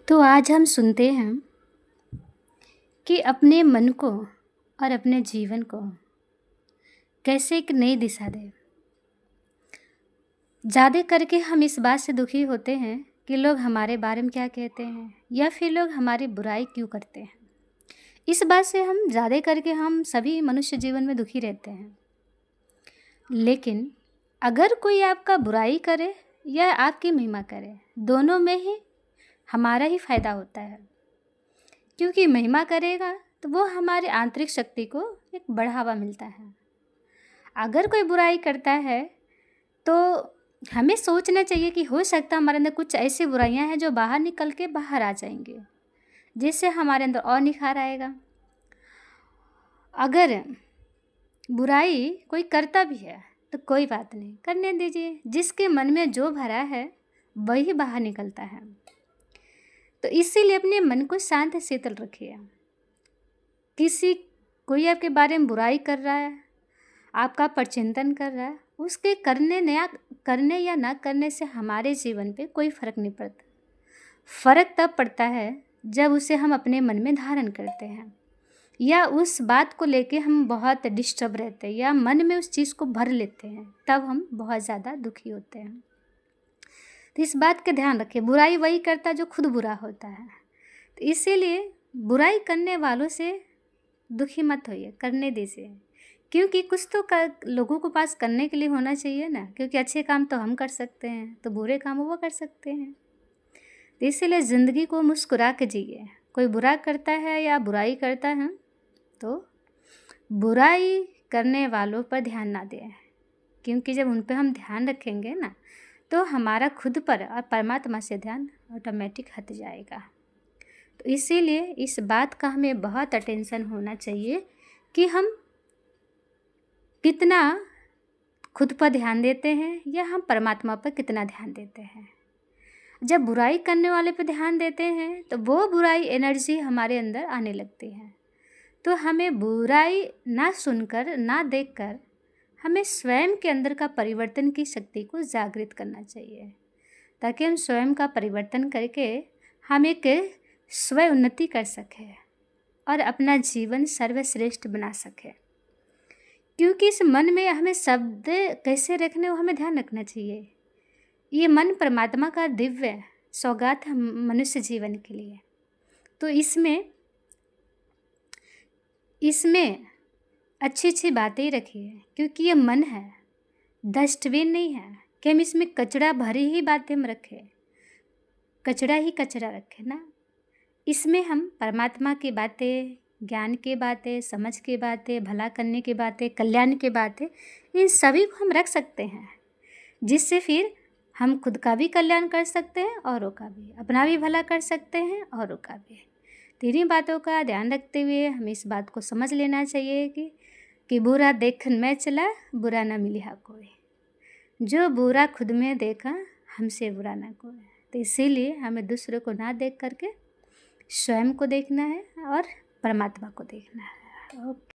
तो आज हम सुनते हैं कि अपने मन को और अपने जीवन को कैसे एक नई दिशा दें। ज़्यादा करके हम इस बात से दुखी होते हैं कि लोग हमारे बारे में क्या कहते हैं या फिर लोग हमारी बुराई क्यों करते हैं। इस बात से हम ज़्यादा करके हम सभी मनुष्य जीवन में दुखी रहते हैं। लेकिन अगर कोई आपका बुराई करे या आपकी महिमा करे, दोनों में ही हमारा ही फ़ायदा होता है, क्योंकि महिमा करेगा तो वो हमारे आंतरिक शक्ति को एक बढ़ावा मिलता है। अगर कोई बुराई करता है तो हमें सोचना चाहिए कि हो सकता है हमारे अंदर कुछ ऐसी बुराइयां हैं जो बाहर निकल के बाहर आ जाएंगे, जिससे हमारे अंदर और निखार आएगा। अगर बुराई कोई करता भी है तो कोई बात नहीं, करने दीजिए। जिसके मन में जो भरा है वही बाहर निकलता है। तो इसीलिए अपने मन को शांत शीतल रखिए। कोई आपके बारे में बुराई कर रहा है, आपका परचिंतन कर रहा है, उसके करने या ना करने से हमारे जीवन पे कोई फ़र्क नहीं पड़ता। फ़र्क तब पड़ता है जब उसे हम अपने मन में धारण करते हैं या उस बात को लेके हम बहुत डिस्टर्ब रहते हैं या मन में उस चीज़ को भर लेते हैं, तब हम बहुत ज़्यादा दुखी होते हैं। तो इस बात का ध्यान रखिए, बुराई वही करता है जो खुद बुरा होता है। तो इसीलिए बुराई करने वालों से दुखी मत होइए, करने दीजिए, क्योंकि कुछ तो लोगों के पास करने के लिए होना चाहिए ना। क्योंकि अच्छे काम तो हम कर सकते हैं, तो बुरे काम वो कर सकते हैं। तो इसीलिए ज़िंदगी को मुस्कुरा के जिए। कोई बुरा करता है या बुराई करता है तो बुराई करने वालों पर ध्यान ना दें, क्योंकि जब उन पर हम ध्यान रखेंगे ना तो हमारा खुद पर और परमात्मा से ध्यान ऑटोमेटिक हट जाएगा। तो इसीलिए इस बात का हमें बहुत अटेंशन होना चाहिए कि हम कितना खुद पर ध्यान देते हैं या हम परमात्मा पर कितना ध्यान देते हैं। जब बुराई करने वाले पर ध्यान देते हैं तो वो बुराई एनर्जी हमारे अंदर आने लगती है। तो हमें बुराई ना सुनकर ना देखकर हमें स्वयं के अंदर का परिवर्तन की शक्ति को जागृत करना चाहिए, ताकि हम स्वयं का परिवर्तन करके हम एक स्व उन्नति कर सकें और अपना जीवन सर्वश्रेष्ठ बना सकें। क्योंकि इस मन में हमें शब्द कैसे रखने, वो हमें ध्यान रखना चाहिए। ये मन परमात्मा का दिव्य सौगात है मनुष्य जीवन के लिए। तो इसमें अच्छी अच्छी बातें ही रखिए, क्योंकि ये मन है, डस्टबिन नहीं है कि हम इसमें कचरा भरी ही बातें हम रखें, कचरा ही कचरा रखें ना। इसमें हम परमात्मा की बातें, ज्ञान की बातें, समझ की बातें, भला करने की बातें, कल्याण की बातें, इन सभी को हम रख सकते हैं, जिससे फिर हम खुद का भी कल्याण कर सकते हैं, औरों का भी, अपना भी भला कर सकते हैं, औरों का भी। तीनों बातों का ध्यान रखते हुए हमें इस बात को समझ लेना चाहिए कि बुरा देखन मैं चला, बुरा ना मिलिहा कोई। जो बुरा खुद में देखा, हमसे बुरा ना कोई। तो इसीलिए हमें दूसरों को ना देख करके स्वयं को देखना है और परमात्मा को देखना है। ओके।